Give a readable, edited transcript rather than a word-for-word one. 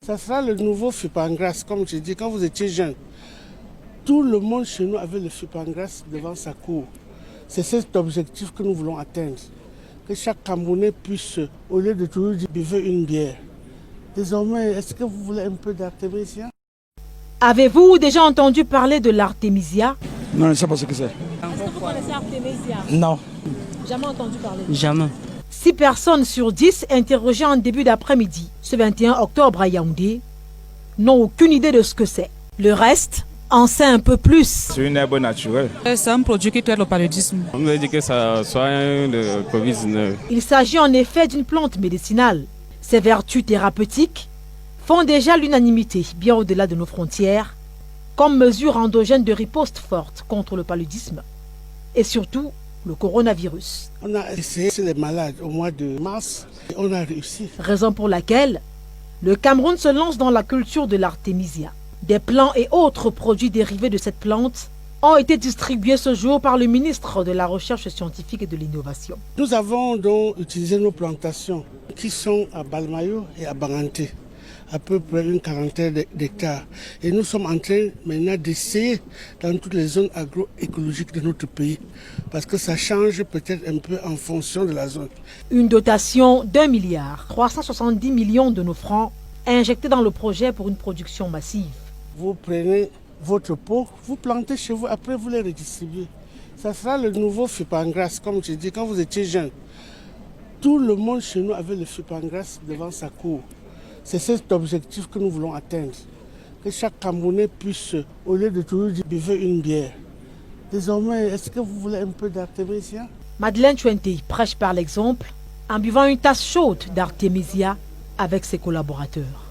Ça sera le nouveau Fipangras, comme je dis, quand vous étiez jeune. Tout le monde chez nous avait le Fipangras devant sa cour. C'est cet objectif que nous voulons atteindre. Que chaque Camerounais puisse, au lieu de toujours dire buvez une bière. Désormais, est-ce que vous voulez un peu d'artémisia? Avez-vous déjà entendu parler de l'artémisia? Non, je ne sais pas ce que c'est. Est-ce que vous connaissez l'artémisia? Non. Jamais entendu parler? Jamais. 6 personnes sur 10 interrogées en début d'après-midi, ce 21 octobre à Yaoundé, n'ont aucune idée de ce que c'est. Le reste en sait un peu plus. C'est une herbe naturelle. C'est un produit qui traite le paludisme. On nous a dit que ça soigne le Covid-19. Il s'agit en effet d'une plante médicinale. Ses vertus thérapeutiques font déjà l'unanimité bien au-delà de nos frontières, comme mesure endogène de riposte forte contre le paludisme et surtout le coronavirus. On a essayé chez les malades au mois de mars et on a réussi. Raison pour laquelle le Cameroun se lance dans la culture de l'artémisia. Des plants et autres produits dérivés de cette plante ont été distribués ce jour par le ministre de la Recherche scientifique et de l'Innovation. Nous avons donc utilisé nos plantations qui sont à Balmayo et à Banganté, à peu près une quarantaine d'hectares. Et nous sommes en train maintenant d'essayer dans toutes les zones agroécologiques de notre pays, parce que ça change peut-être un peu en fonction de la zone. Une dotation d'1,370 milliard de nos francs injectée dans le projet pour une production massive. Vous prenez votre pot, vous plantez chez vous, après vous les redistribuez. Ça sera le nouveau Fipangras, comme je dis, quand vous étiez jeune. Tout le monde chez nous avait le Fipangras devant sa cour. C'est cet objectif que nous voulons atteindre. Que chaque Camerounais puisse, au lieu de toujours dire buvez une bière. Désormais, est-ce que vous voulez un peu d'artémisia? Madeleine Chuente prêche par l'exemple en buvant une tasse chaude d'artémisia avec ses collaborateurs.